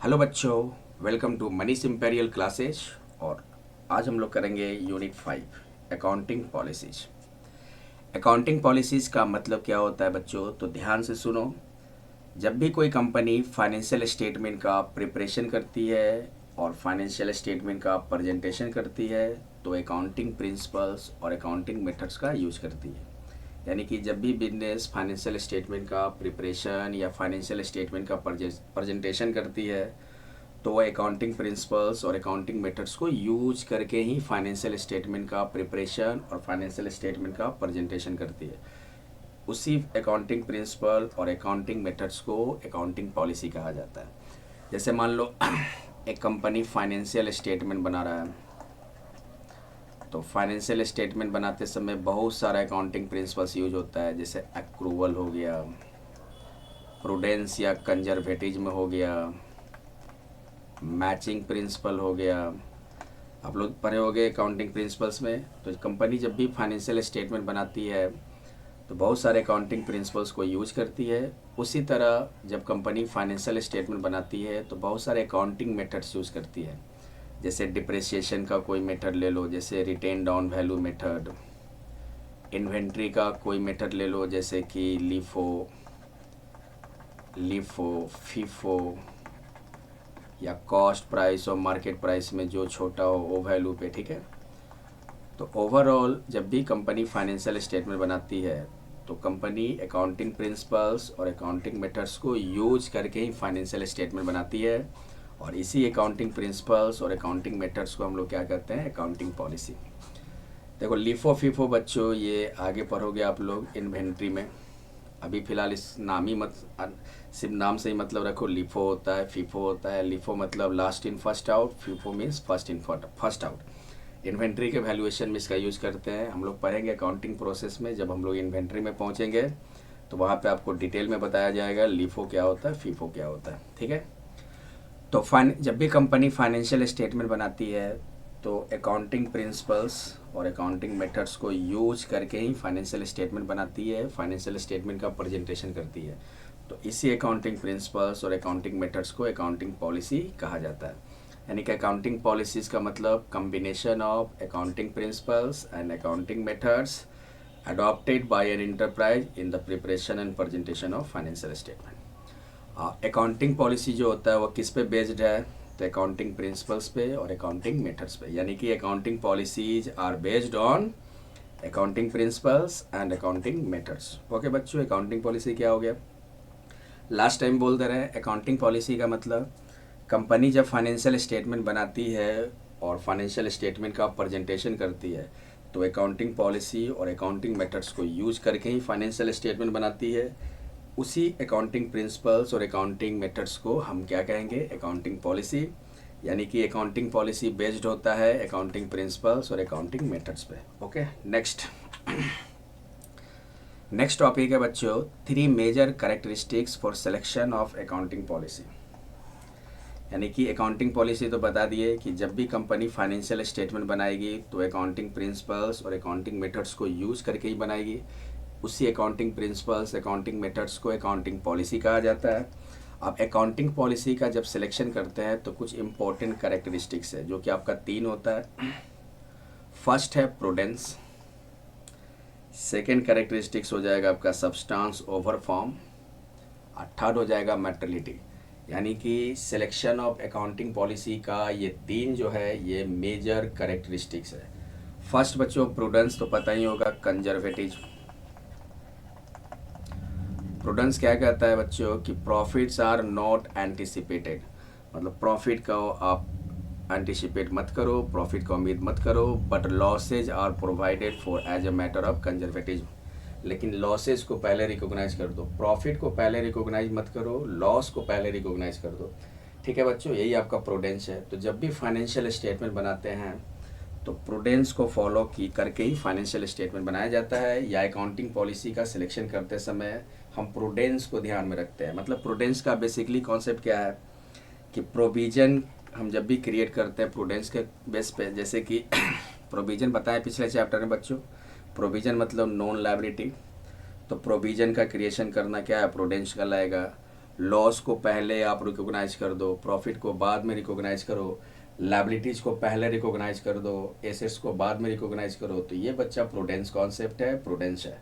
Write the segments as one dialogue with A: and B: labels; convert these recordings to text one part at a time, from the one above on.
A: Hello बच्चों, welcome to Manish imperial classes. और आज हम लोग करेंगे unit 5 accounting policies. Accounting policies का मतलब क्या होता है बच्चों, तो ध्यान से सुनो। जब भी कोई कंपनी फाइनेंशियल स्टेटमेंट का प्रिपरेशन करती है और फाइनेंशियल स्टेटमेंट का प्रेजेंटेशन करती है तो अकाउंटिंग प्रिंसिपल्स और अकाउंटिंग मेथड्स का यूज करती है। यानी कि जब भी बिजनेस फाइनेंशियल स्टेटमेंट का प्रिपरेशन या फाइनेंशियल स्टेटमेंट का प्रेजेंटेशन करती है तो वो अकाउंटिंग प्रिंसिपल्स और अकाउंटिंग मेथड्स को यूज करके ही फाइनेंशियल स्टेटमेंट का प्रिपरेशन और फाइनेंशियल स्टेटमेंट का प्रेजेंटेशन करती है। उसी अकाउंटिंग प्रिंसिपल और अकाउंटिंग मेथड्स को अकाउंटिंग पॉलिसी कहा जाता है। जैसे मान लो एक कंपनी फाइनेंशियल स्टेटमेंट बना रहा है, तो फाइनेंशियल स्टेटमेंट बनाते समय बहुत सारा अकाउंटिंग प्रिंसिपल्स यूज होता है। जैसे एक्रूवल हो गया, प्रूडेंस या कंजर्वेटिज्म हो गया, मैचिंग प्रिंसिपल हो गया। आप लोग पढ़े होंगे अकाउंटिंग प्रिंसिपल्स में। तो कंपनी जब भी फाइनेंशियल स्टेटमेंट बनाती है तो बहुत सारे अकाउंटिंग प्रिंसिपल्स को यूज करती है। उसी तरह जब कंपनी फाइनेंशियल स्टेटमेंट बनाती है तो बहुत सारे अकाउंटिंग मेथड्स यूज़ करती है। जैसे डिप्रिसिएशन का कोई मेथड ले लो, जैसे written down value method. Inventory का कोई मेथड ले लो, जैसे कि लीफो, फीफो, या कॉस्ट प्राइस और मार्केट प्राइस में जो छोटा हो वो वैल्यू पे। ठीक है। तो ओवरऑल जब भी कंपनी फाइनेंशियल स्टेटमेंट बनाती है तो कंपनी अकाउंटिंग प्रिंसिपल्स और अकाउंटिंग मेथड्स को यूज करके ही फाइनेंशियल स्टेटमेंट बनाती है। और इसी अकाउंटिंग प्रिंसिपल्स और अकाउंटिंग मेथड्स को हम लोग क्या कहते हैं, अकाउंटिंग पॉलिसी। देखो लीफो फीफो बच्चों, ये आगे पढ़ोगे आप लोग इन्वेंट्री में। अभी फ़िलहाल इस नाम ही मत, सिर्फ नाम से ही मतलब रखो। लीफो होता है, फीफो होता है। लीफो मतलब last in first out, FIFO means first in first out. Inventory के वैल्यूएशन में इसका यूज़ करते हैं। हम लोग पढ़ेंगे अकाउंटिंग प्रोसेस में। जब हम लोग इन्वेंट्री में पहुंचेंगे तो वहाँ पे आपको डिटेल में बताया जाएगा लीफो क्या होता है, फीफो क्या होता है। ठीक है। तो जब भी कंपनी फाइनेंशियल स्टेटमेंट बनाती है तो अकाउंटिंग प्रिंसिपल्स और अकाउंटिंग मेथड्स को यूज करके ही फाइनेंशियल स्टेटमेंट बनाती है, फाइनेंशियल स्टेटमेंट का प्रेजेंटेशन करती है। तो इसी अकाउंटिंग प्रिंसिपल्स और अकाउंटिंग मेथड्स को अकाउंटिंग पॉलिसी कहा जाता है। यानी कि अकाउंटिंग पॉलिसीज़ का मतलब combination of accounting principles and accounting methods adopted by an enterprise in the preparation and presentation of financial statement। Accounting policy जो होता है वो किस पे बेस्ड है, तो अकाउंटिंग प्रिंसिपल्स पे और अकाउंटिंग मेथड्स पे। यानी कि accounting policies are based on accounting principles and accounting methods. Okay बच्चों, अकाउंटिंग पॉलिसी क्या हो गया, लास्ट टाइम बोलते रहे। अकाउंटिंग पॉलिसी का मतलब कंपनी जब फाइनेंशियल स्टेटमेंट बनाती है और फाइनेंशियल स्टेटमेंट का प्रेजेंटेशन करती है तो अकाउंटिंग पॉलिसी और अकाउंटिंग मेथड्स को यूज करके ही फाइनेंशियल स्टेटमेंट बनाती है। उसी अकाउंटिंग प्रिंसिपल्स और अकाउंटिंग मेथड्स को हम क्या कहेंगे, अकाउंटिंग पॉलिसी। यानी कि अकाउंटिंग पॉलिसी बेस्ड होता है अकाउंटिंग प्रिंसिपल्स और अकाउंटिंग मेथड्स पे। ओके, नेक्स्ट टॉपिक है बच्चों, 3 major characteristics for selection of accounting policy. यानी कि अकाउंटिंग पॉलिसी तो बता दिए कि जब भी कंपनी फाइनेंशियल स्टेटमेंट बनाएगी तो अकाउंटिंग प्रिंसिपल्स और अकाउंटिंग मेथड्स को यूज़ करके ही बनाएगी। उसी अकाउंटिंग प्रिंसिपल्स अकाउंटिंग मेथड्स को अकाउंटिंग पॉलिसी कहा जाता है। अब अकाउंटिंग पॉलिसी का जब सिलेक्शन करते हैं तो कुछ इंपॉर्टेंट कैरेक्टरिस्टिक्स है जो कि आपका 3 होता है। फर्स्ट है प्रूडेंस, सेकेंड कैरेक्टरिस्टिक्स हो जाएगा आपका सब्सटेंस ओवर फॉर्म, और थर्ड हो जाएगा मैटरलिटी। यानी कि सिलेक्शन ऑफ अकाउंटिंग पॉलिसी का ये 3 जो है ये मेजर कैरेक्टरिस्टिक्स है। फर्स्ट बच्चों प्रूडेंस तो पता ही होगा, कंजर्वेटिव। प्रूडेंस क्या कहता है बच्चों कि प्रॉफिट्स आर नॉट एंटिसिपेटेड। मतलब प्रॉफिट का आप एंटिसिपेट मत करो, प्रॉफिट का उम्मीद मत करो, but losses are provided for as a matter of conservatism. लेकिन लॉसेज को पहले रिकॉग्नाइज कर दो, प्रॉफिट को पहले रिकॉग्नाइज मत करो, लॉस को पहले रिकॉग्नाइज कर दो। ठीक है बच्चों, यही आपका प्रूडेंस है। तो जब भी फाइनेंशियल स्टेटमेंट बनाते हैं तो प्रूडेंस को फॉलो की करके ही फाइनेंशियल स्टेटमेंट बनाया जाता है। या अकाउंटिंग पॉलिसी का सिलेक्शन करते समय हम प्रूडेंस को ध्यान में रखते हैं। मतलब प्रूडेंस का बेसिकली कॉन्सेप्ट क्या है कि प्रोविज़न हम जब भी क्रिएट करते हैं प्रूडेंस के बेस पे, जैसे कि प्रोविज़न बताएं पिछले चैप्टर में बच्चों, प्रोविज़न मतलब नॉन लायबिलिटी। तो प्रोविज़न का क्रिएशन करना क्या है, प्रूडेंस का लाएगा। लॉस को पहले आप रिकॉग्नाइज कर दो, प्रॉफिट को बाद में रिकॉग्नाइज करो, लाइबिलिटीज़ को पहले रिकॉग्नाइज कर दो, एसेट्स को बाद में रिकॉग्नाइज करो। तो ये बच्चा प्रूडेंस कॉन्सेप्ट है, प्रूडेंस है।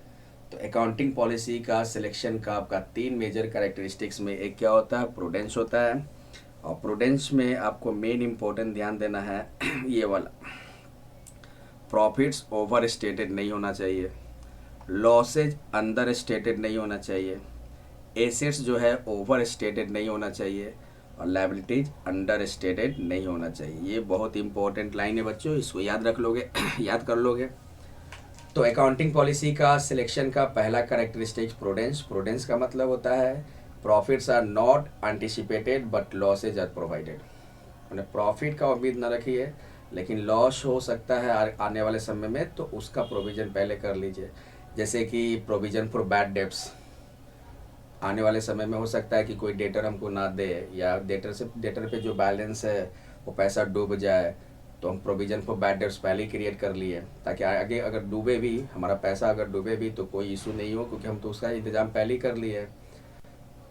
A: तो अकाउंटिंग पॉलिसी का सिलेक्शन का आपका 3 मेजर कैरेक्टरिस्टिक्स में एक क्या होता है, प्रूडेंस होता है। और प्रूडेंस में आपको मेन इंपॉर्टेंट ध्यान देना है ये वाला, प्रॉफिट्स ओवर स्टेटेड नहीं होना चाहिए, लॉसेज अंडर स्टेटेड नहीं होना चाहिए, एसेट्स जो है ओवर स्टेटेड नहीं होना चाहिए, और लाइबिलिटीज अंडर स्टेटेड नहीं होना चाहिए। ये बहुत इंपॉर्टेंट लाइन है बच्चों, इसको याद रख लोगे याद कर लोगे। तो अकाउंटिंग पॉलिसी का सिलेक्शन का पहला कैरेक्टरिस्टिक्स प्रूडेंस। प्रूडेंस का मतलब होता है profits are not anticipated but losses are provided. मैंने प्रॉफिट का उम्मीद न रखी है, लेकिन लॉस हो सकता है आने वाले समय में, तो उसका प्रोविज़न पहले कर लीजिए। जैसे कि प्रोविज़न फॉर बैड डेब्ट्स, आने वाले समय में हो सकता है कि कोई डेटर हमको ना दे, या डेटर पे जो बैलेंस है वो पैसा डूब जाए, तो हम प्रोविज़न फॉर बैड डेब्ट्स पहले ही क्रिएट कर लिए, ताकि आगे अगर डूबे भी, हमारा पैसा अगर डूबे भी तो कोई इशू नहीं हो, क्योंकि हम तो उसका इंतज़ाम पहले ही कर लिए।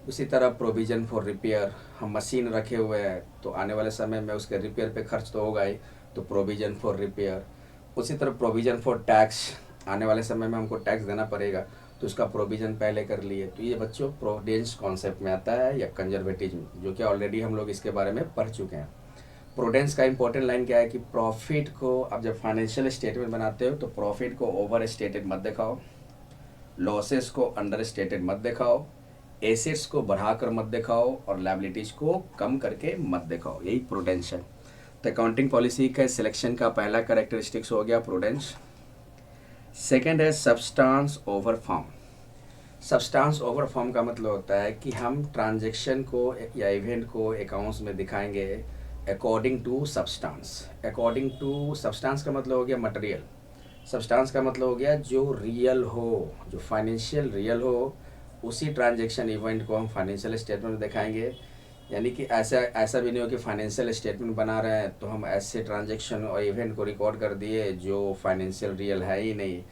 A: उसी तरह प्रोविज़न फॉर रिपेयर, हम मशीन रखे हुए हैं तो आने वाले समय में उसके रिपेयर पे खर्च तो होगा ही, तो प्रोविज़न फॉर रिपेयर। उसी तरह प्रोविज़न फॉर टैक्स, आने वाले समय में हमको टैक्स देना पड़ेगा, तो उसका प्रोविज़न पहले कर लिए। तो ये बच्चों प्रूडेंस कॉन्सेप्ट में आता है, या कंजर्वेटिज्म, जो कि ऑलरेडी हम लोग इसके बारे में पढ़ चुके हैं। प्रूडेंस का इंपॉर्टेंट लाइन क्या है कि प्रॉफिट को आप जब फाइनेंशियल स्टेटमेंट बनाते हो तो प्रॉफिट को ओवर स्टेटेड मत दिखाओ, लॉसेस को अंडर स्टेटेड मत दिखाओ, एसेट्स को बढ़ाकर मत दिखाओ, और लाइबिलिटीज़ को कम करके मत दिखाओ। यही प्रूडेंस है। तो अकाउंटिंग पॉलिसी का सिलेक्शन का पहला कैरेक्टरिस्टिक्स हो गया प्रूडेंस। सेकेंड है substance over form. Substance over form का मतलब होता है कि हम ट्रांजैक्शन को या इवेंट को अकाउंट्स में दिखाएंगे according to substance. According to substance का मतलब हो गया मटेरियल, सब्सटेंस का मतलब हो गया जो रियल हो, जो फाइनेंशियल रियल हो, उसी ट्रांजैक्शन इवेंट को हम फाइनेंशियल स्टेटमेंट में दिखाएंगे। यानी कि ऐसा भी नहीं हो कि फाइनेंशियल स्टेटमेंट बना रहे हैं तो हम ऐसे ट्रांजैक्शन और इवेंट को रिकॉर्ड कर दिए जो फाइनेंशियल रियल है ही नहीं,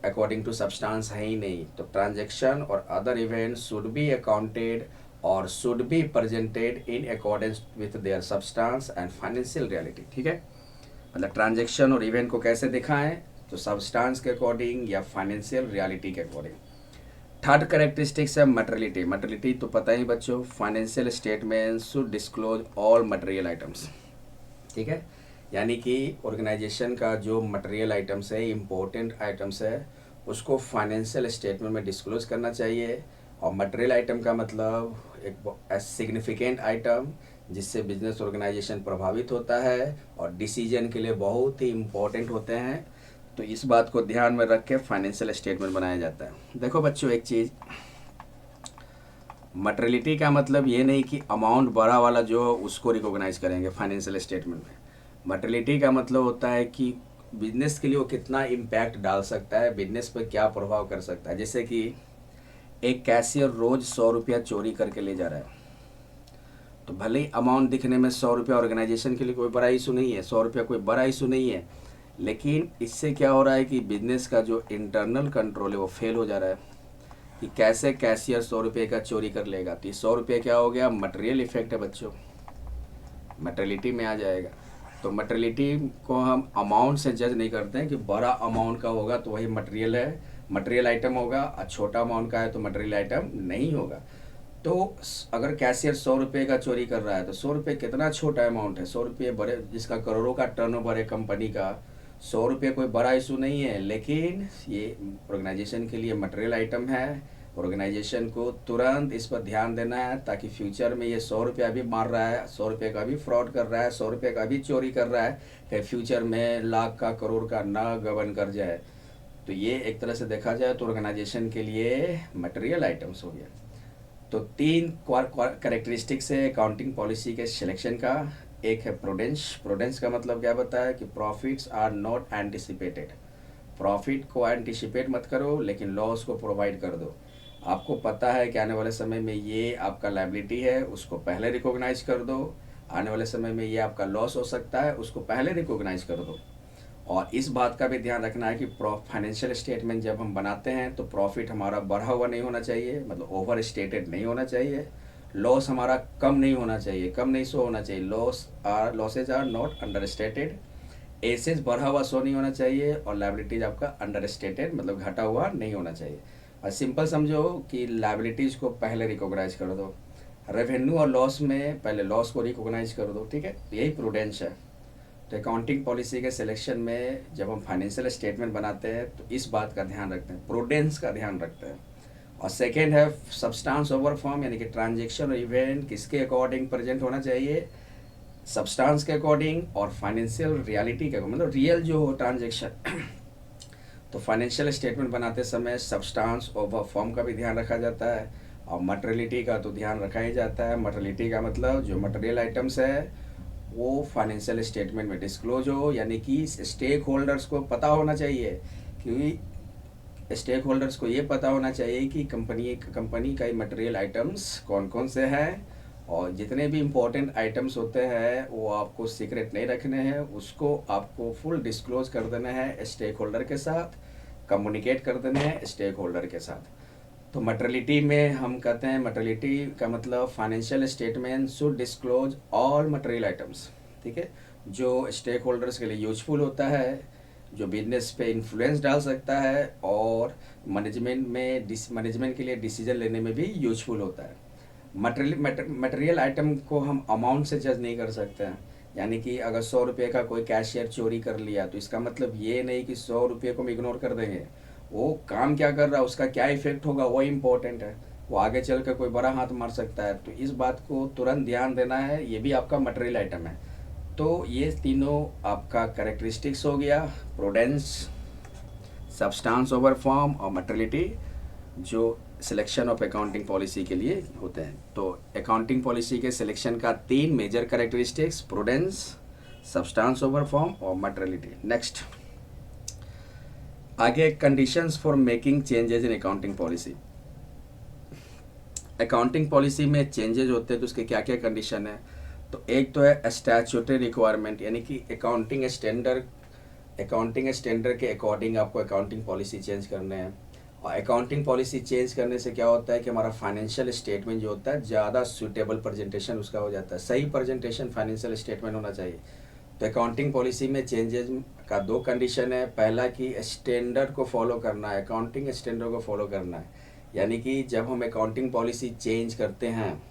A: अकॉर्डिंग टू सब्सटेंस है ही नहीं। तो ट्रांजैक्शन और other event should be accounted और should be presented in accordance with their substance and financial reality. ठीक है, मतलब ट्रांजैक्शन और इवेंट को कैसे दिखाएं, तो सब्सटेंस के अकॉर्डिंग या फाइनेंशियल रियलिटी के अकॉर्डिंग। थर्ड कैरेक्टरिस्टिक्स है मटेरियलिटी। मटेरियलिटी तो पता ही बच्चों, financial statement should disclose all material items. ठीक है, यानी कि ऑर्गेनाइजेशन का जो मटेरियल आइटम्स है, इम्पोर्टेंट आइटम्स है, उसको फाइनेंशियल स्टेटमेंट में डिस्क्लोज करना चाहिए। और मटेरियल आइटम का मतलब एक सिग्निफिकेंट आइटम जिससे बिजनेस ऑर्गेनाइजेशन प्रभावित होता है और डिसीजन के लिए बहुत ही इम्पोर्टेंट होते हैं। तो इस बात को ध्यान में रख के फाइनेंशियल स्टेटमेंट बनाया जाता है। देखो बच्चों, एक चीज़, मटेरियलिटी का मतलब ये नहीं कि अमाउंट बड़ा वाला जो उसको रिकॉग्नाइज करेंगे फाइनेंशियल स्टेटमेंट में। मटेरियलिटी का मतलब होता है कि बिजनेस के लिए वो कितना इम्पैक्ट डाल सकता है, बिजनेस पर क्या प्रभाव कर सकता है। जैसे कि एक कैशियर रोज़ 100 रुपया चोरी करके ले जा रहा है, तो भले ही अमाउंट दिखने में 100 रुपया ऑर्गेनाइजेशन के लिए कोई बड़ा इशू नहीं है, 100 रुपया कोई बड़ा इशू नहीं है, लेकिन इससे क्या हो रहा है कि बिजनेस का जो इंटरनल कंट्रोल है वो फेल हो जा रहा है कि कैसे कैशियर 100 रुपये का चोरी कर लेगा। तो ये 100 रुपये क्या हो गया, मटेरियल इफेक्ट है बच्चों, मटेरियलिटी में आ जाएगा। तो मटेरियलिटी को हम अमाउंट से जज नहीं करते हैं कि बड़ा अमाउंट का होगा तो वही मटेरियल है, मटेरियल आइटम होगा, और छोटा अमाउंट का है तो मटेरियल आइटम नहीं होगा। तो अगर कैशियर 100 रुपये का चोरी कर रहा है तो 100 रुपये कितना छोटा अमाउंट है, 100 रुपये बड़े, जिसका करोड़ों का टर्नओवर है कंपनी का, 100 रुपये कोई बड़ा इशू नहीं है, लेकिन ये ऑर्गेनाइजेशन के लिए मटेरियल आइटम है। ऑर्गेनाइजेशन को तुरंत इस पर ध्यान देना है ताकि फ्यूचर में ये 100 रुपया भी मार रहा है, 100 रुपये का भी फ्रॉड कर रहा है, 100 रुपये का भी चोरी कर रहा है, कि फ्यूचर में लाख का करोड़ का ना गबन कर जाए। तो ये एक तरह से देखा जाए तो ऑर्गेनाइजेशन के लिए मटेरियल आइटम्स हो गया। तो 3 कैरेक्टरिस्टिक्स है अकाउंटिंग पॉलिसी के सिलेक्शन का। एक है प्रूडेंस। प्रूडेंस का मतलब क्या बताया है कि profits are not anticipated, profit को एंटिसिपेट मत करो लेकिन लॉस को प्रोवाइड कर दो। आपको पता है कि आने वाले समय में ये आपका लायबिलिटी है, उसको पहले रिकॉग्नाइज कर दो। आने वाले समय में ये आपका लॉस हो सकता है, उसको पहले रिकॉग्नाइज कर दो। और इस बात का भी ध्यान रखना है कि फाइनेंशियल स्टेटमेंट जब हम बनाते हैं तो प्रॉफिट हमारा बढ़ा हुआ नहीं होना चाहिए, मतलब ओवर स्टेटेड नहीं होना चाहिए, लॉस हमारा कम नहीं होना चाहिए, कम नहीं शो होना चाहिए, losses are not under stated, एसेज बढ़ा हुआ शो नहीं होना चाहिए, और लाइबिलिटीज आपका अंडर स्टेटेड मतलब घटा हुआ नहीं होना चाहिए। और सिंपल समझो कि लाइबिलिटीज को पहले रिकॉग्नाइज कर दो, रेवेन्यू और लॉस में पहले लॉस को रिकॉग्नाइज कर दो, ठीक है, यही प्रूडेंस है। तो अकाउंटिंग पॉलिसी के सिलेक्शन में जब हम फाइनेंशियल स्टेटमेंट बनाते हैं तो इस बात का ध्यान रखते हैं, प्रूडेंस का ध्यान रखते हैं। और सेकेंड है सब्सटेंस ओवर फॉर्म, यानी कि ट्रांजेक्शन और इवेंट किसके अकॉर्डिंग प्रेजेंट होना चाहिए, सब्सटेंस के अकॉर्डिंग और फाइनेंशियल रियलिटी के अकॉर्डिंग, मतलब रियल जो हो ट्रांजेक्शन। तो फाइनेंशियल स्टेटमेंट बनाते समय सब्सटेंस ओवर फॉर्म का भी ध्यान रखा जाता है, और मटेरियलिटी का तो ध्यान रखा ही जाता है। मटेरियलिटी का मतलब जो मटेरियल आइटम्स है वो फाइनेंशियल स्टेटमेंट में डिस्क्लोज हो, यानी कि स्टेक होल्डर्स को पता होना चाहिए, क्योंकि स्टेक होल्डर्स को ये पता होना चाहिए कि कंपनी का मटेरियल आइटम्स कौन कौन से हैं, और जितने भी इम्पोर्टेंट आइटम्स होते हैं वो आपको सीक्रेट नहीं रखने हैं, उसको आपको फुल डिस्क्लोज कर देना है स्टेक होल्डर के साथ, कम्युनिकेट कर देना है स्टेक होल्डर के साथ। तो मटेरियलिटी में हम कहते हैं, मटेरियलिटी का मतलब financial statement should disclose all material items, ठीक है, जो स्टेक होल्डर्स के लिए यूजफुल होता है, जो बिजनेस पे इन्फ्लुएंस डाल सकता है, और मैनेजमेंट के लिए डिसीजन लेने में भी यूजफुल होता है। मटेरियल आइटम को हम अमाउंट से जज नहीं कर सकते हैं, यानी कि अगर 100 रुपये का कोई कैशियर चोरी कर लिया तो इसका मतलब ये नहीं कि 100 रुपये को हम इग्नोर कर देंगे, वो काम क्या कर रहा है, उसका क्या इफेक्ट होगा वो इम्पोर्टेंट है, वो आगे चल कर कोई बड़ा हाथ मार सकता है, तो इस बात को तुरंत ध्यान देना है, ये भी आपका मटेरियल आइटम है। तो ये तीनों आपका कैरेक्टरिस्टिक्स हो गया, प्रूडेंस, सब्सटेंस ओवर फॉर्म और मटेरियलिटी, जो सिलेक्शन ऑफ अकाउंटिंग पॉलिसी के लिए होते हैं। तो अकाउंटिंग पॉलिसी के सिलेक्शन का 3 major characteristics, prudence, substance over form और मटेरियलिटी। नेक्स्ट आगे conditions for making changes in accounting policy. Accounting policy में चेंजेस होते हैं तो उसके क्या क्या कंडीशन है, तो एक तो है स्टैट्यूटरी रिक्वायरमेंट, यानी कि अकाउंटिंग स्टैंडर्ड के अकॉर्डिंग आपको अकाउंटिंग पॉलिसी चेंज करने हैं। और अकाउंटिंग पॉलिसी चेंज करने से क्या होता है कि हमारा फाइनेंशियल स्टेटमेंट जो होता है ज़्यादा सूटेबल प्रेजेंटेशन उसका हो जाता है, सही प्रेजेंटेशन फाइनेंशियल स्टेटमेंट होना चाहिए। तो अकाउंटिंग पॉलिसी में चेंजेस का 2 कंडीशन है, पहला कि स्टैंडर्ड को फॉलो करना है, अकाउंटिंग स्टैंडर्ड को फॉलो करना है, यानी कि जब हम अकाउंटिंग पॉलिसी चेंज करते हैं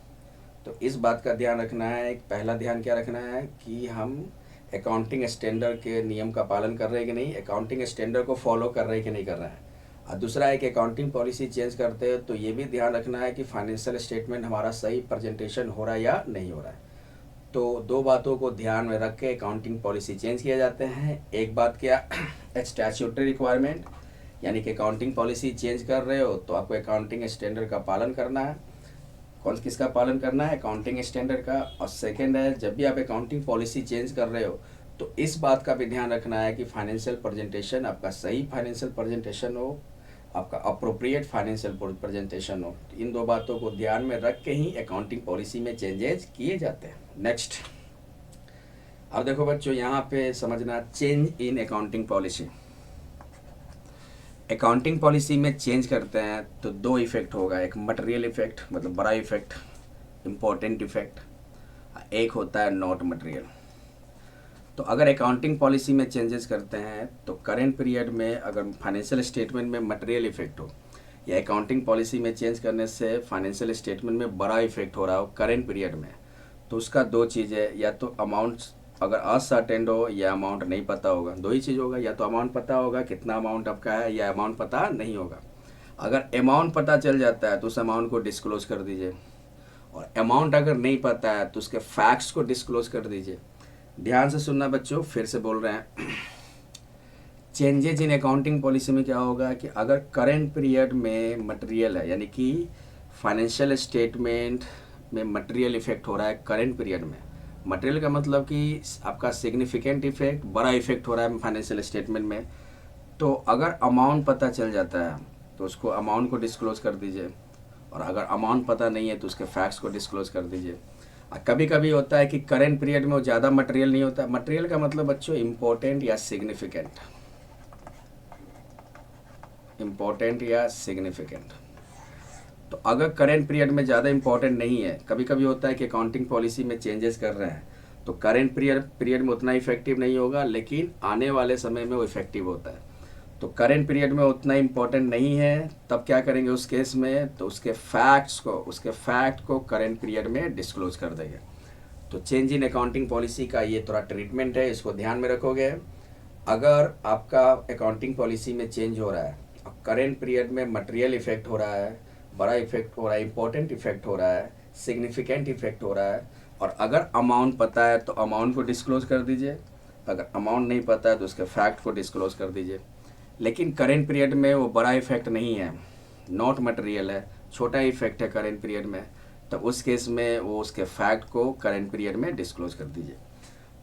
A: तो इस बात का ध्यान रखना है, पहला ध्यान क्या रखना है कि हम अकाउंटिंग स्टैंडर्ड के नियम का पालन कर रहे हैं कि नहीं, अकाउंटिंग स्टैंडर्ड को फॉलो कर रहे हैं कि नहीं कर रहे हैं। और दूसरा है कि अकाउंटिंग पॉलिसी चेंज करते हैं तो ये भी ध्यान रखना है कि फाइनेंशियल स्टेटमेंट हमारा सही प्रेजेंटेशन हो रहा है या नहीं हो रहा है। तो 2 बातों को ध्यान में रख के अकाउंटिंग पॉलिसी चेंज किया जाते हैं। एक बात क्या, स्टैट्यूटरी रिक्वायरमेंट, यानी कि अकाउंटिंग पॉलिसी चेंज कर रहे हो तो आपको अकाउंटिंग स्टैंडर्ड का पालन करना है। किसका पालन करना है, अकाउंटिंग स्टैंडर्ड का। और सेकेंड है, जब भी आप अकाउंटिंग पॉलिसी चेंज कर रहे हो तो इस बात का भी ध्यान रखना है कि फाइनेंशियल प्रेजेंटेशन आपका सही फाइनेंशियल प्रेजेंटेशन हो, आपका अप्रोप्रिएट फाइनेंशियल प्रेजेंटेशन हो। इन 2 बातों को ध्यान में रख के ही अकाउंटिंग पॉलिसी में चेंजेस किए जाते हैं। नेक्स्ट, अब देखो बच्चों, यहाँ पे समझना change in accounting policy. Accounting policy में चेंज करते हैं तो 2 इफेक्ट होगा, एक मटेरियल इफेक्ट मतलब बड़ा इफेक्ट, इम्पोर्टेंट इफेक्ट, एक होता है नॉट मटेरियल। तो अगर अकाउंटिंग पॉलिसी में चेंजेस करते हैं तो करेंट पीरियड में अगर फाइनेंशियल स्टेटमेंट में मटेरियल इफेक्ट हो, या अकाउंटिंग पॉलिसी में चेंज करने से फाइनेंशियल स्टेटमेंट में बड़ा इफेक्ट हो रहा हो करेंट पीरियड में, तो उसका 2 चीज़ें, या तो अमाउंट अगर अनसर्टेन हो या अमाउंट नहीं पता होगा, 2 ही चीज़ होगा, या तो अमाउंट पता होगा कितना अमाउंट आपका है, या अमाउंट पता नहीं होगा। अगर अमाउंट पता चल जाता है तो उस अमाउंट को डिस्क्लोज कर दीजिए, और अमाउंट अगर नहीं पता है तो उसके फैक्ट्स को डिस्क्लोज कर दीजिए। ध्यान से सुनना बच्चों, फिर से बोल रहे हैं, चेंजेज इन अकाउंटिंग पॉलिसी में क्या होगा कि अगर करेंट पीरियड में मटेरियल है, यानी कि फाइनेंशियल स्टेटमेंट में मटेरियल इफेक्ट हो रहा है करेंट पीरियड में, मटेरियल का मतलब कि आपका सिग्निफिकेंट इफेक्ट, बड़ा इफेक्ट हो रहा है फाइनेंशियल स्टेटमेंट में, तो अगर अमाउंट पता चल जाता है तो उसको अमाउंट को डिस्क्लोज कर दीजिए, और अगर अमाउंट पता नहीं है तो उसके फैक्ट्स को डिस्क्लोज कर दीजिए। कभी कभी होता है कि करेंट पीरियड में वो ज़्यादा मटेरियल नहीं होता, मटेरियल का मतलब बच्चों इम्पोर्टेंट या सिग्निफिकेंट, इम्पोर्टेंट या सिग्निफिकेंट। तो अगर करेंट पीरियड में ज़्यादा इंपॉर्टेंट नहीं है, कभी कभी होता है कि अकाउंटिंग पॉलिसी में चेंजेस कर रहे हैं तो करेंट पीरियड में उतना इफेक्टिव नहीं होगा, लेकिन आने वाले समय में वो इफेक्टिव होता है। तो करेंट पीरियड में उतना इम्पोर्टेंट नहीं है, तब क्या करेंगे उस केस में, तो उसके फैक्ट को करेंट पीरियड में डिस्क्लोज कर देंगे। तो चेंज इन अकाउंटिंग पॉलिसी का ये थोड़ा ट्रीटमेंट है, इसको ध्यान में रखोगे। अगर आपका अकाउंटिंग पॉलिसी में चेंज हो रहा है और करेंट पीरियड में मटेरियल इफेक्ट हो रहा है, बड़ा इफेक्ट हो रहा है, इंपॉर्टेंट इफेक्ट हो रहा है, सिग्निफिकेंट इफेक्ट हो रहा है, और अगर अमाउंट पता है तो अमाउंट को डिस्क्लोज कर दीजिए, अगर अमाउंट नहीं पता है तो उसके फैक्ट को डिस्क्लोज कर दीजिए। लेकिन करेंट पीरियड में वो बड़ा इफेक्ट नहीं है, नॉट मटेरियल है, छोटा इफेक्ट है करेंट पीरियड में, तो उस केस में वो उसके फैक्ट को करेंट पीरियड में डिस्क्लोज कर दीजिए।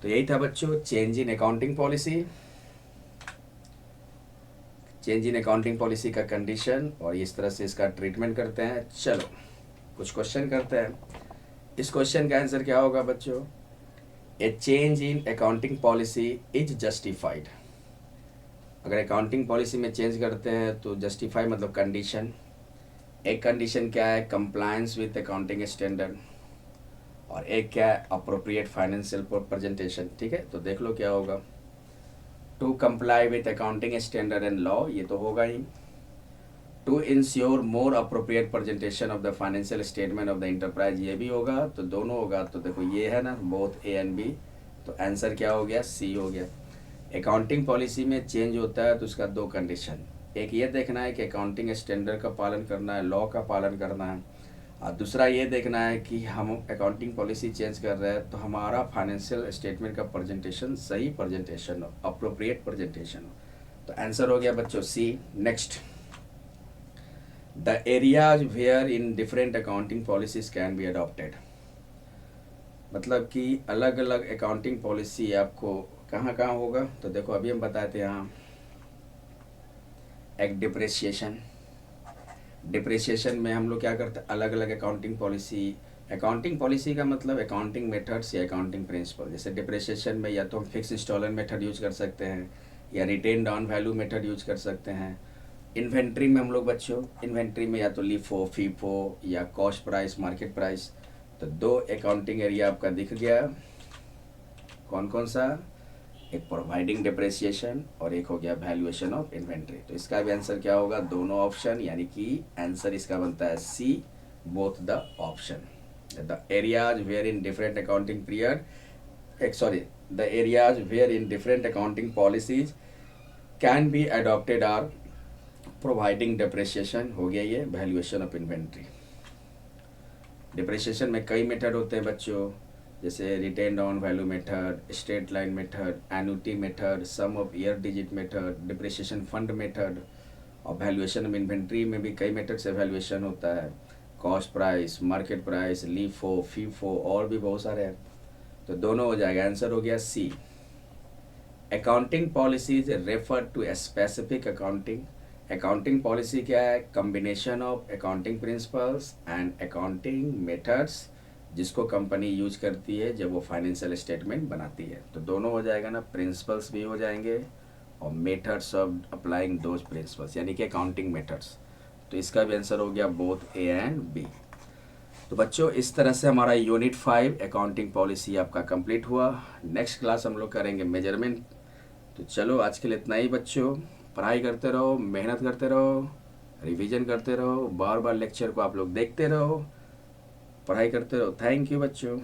A: तो यही था बच्चों change in accounting policy, change in accounting policy का कंडीशन, और इस तरह से इसका ट्रीटमेंट करते हैं। चलो कुछ क्वेश्चन करते हैं। इस क्वेश्चन का आंसर क्या होगा बच्चों? ए change in accounting policy is justified. अगर अकाउंटिंग पॉलिसी में चेंज करते हैं तो जस्टिफाई मतलब कंडीशन। एक कंडीशन क्या है? कंप्लायंस विद अकाउंटिंग स्टैंडर्ड, और एक क्या है? Appropriate financial presentation. ठीक है, तो देख लो क्या होगा। To comply with accounting standard and law, ये तो होगा ही। To ensure more appropriate presentation of the financial statement of the enterprise, ये भी होगा। तो दोनों होगा, तो देखो ये है ना बोथ ए एंड बी, तो आंसर क्या हो गया? सी हो गया। अकाउंटिंग पॉलिसी में चेंज होता है तो उसका दो कंडीशन, एक ये देखना है कि अकाउंटिंग स्टैंडर्ड का पालन करना है, लॉ का पालन करना है, और दूसरा ये देखना है कि हम अकाउंटिंग पॉलिसी चेंज कर रहे हैं तो हमारा फाइनेंशियल स्टेटमेंट का प्रेजेंटेशन सही प्रेजेंटेशन हो, अप्रोप्रिएट प्रेजेंटेशन हो। तो आंसर हो गया बच्चों C. Next, the areas wherein different accounting policies can be adopted, मतलब कि अलग अलग अकाउंटिंग पॉलिसी आपको कहाँ कहाँ होगा। तो देखो अभी हम बताए थे यहाँ, एक डिप्रिसिएशन में हम लोग क्या करते हैं, अलग अलग अकाउंटिंग पॉलिसी का मतलब अकाउंटिंग मेथड्स या अकाउंटिंग प्रिंसिपल। जैसे डिप्रिसिएशन में या तो हम फिक्स इंस्टॉलमेंट मेथड यूज कर सकते हैं या written down value method use कर सकते हैं। इन्वेंट्री में हम लोग बच्चों, इन्वेंट्री में या तो लिफो, फीफो या कॉस्ट प्राइस, मार्केट प्राइस। तो दो अकाउंटिंग एरिया आपका दिख गया, कौन कौन सा? एक प्रोवाइडिंग डिप्रिसिएशन और एक हो गया वैल्यूएशन ऑफ इन्वेंट्री। तो इसका भी आंसर क्या होगा? दोनों ऑप्शन, यानी कि आंसर इसका बनता है C, both the option. The areas wherein different accounting period, the areas wherein different accounting policies can be adopted are providing depreciation हो गया, ये वैल्यूएशन ऑफ इन्वेंट्री। डिप्रिसिएशन में कई मेथड होते हैं बच्चों, जैसे written down value method, straight line method, annuity method, sum of year digit method, depreciation fund method. और वैल्यूएशन ऑफ इन्वेंट्री में भी कई मेथड से वैल्यूएशन होता है, cost price, market price, LIFO, FIFO, और भी बहुत सारे हैं। तो दोनों हो जाएगा, आंसर हो गया C. Accounting policies refer to specific accounting policy क्या है? Combination of accounting principles and accounting methods जिसको कंपनी यूज करती है जब वो फाइनेंशियल स्टेटमेंट बनाती है। तो दोनों हो जाएगा ना, प्रिंसिपल्स भी हो जाएंगे और methods of applying those principles, यानी कि अकाउंटिंग मेथड्स। तो इसका भी आंसर हो गया बोथ ए एंड बी। तो बच्चों इस तरह से हमारा यूनिट 5 अकाउंटिंग पॉलिसी आपका कंप्लीट हुआ। नेक्स्ट क्लास हम लोग करेंगे मेजरमेंट। तो चलो आज के लिए इतना ही बच्चों, पढ़ाई करते रहो, मेहनत करते रहो, रिवीजन करते रहो, बार बार लेक्चर को आप लोग देखते रहो, पढ़ाई करते रहो। थैंक यू बच्चों।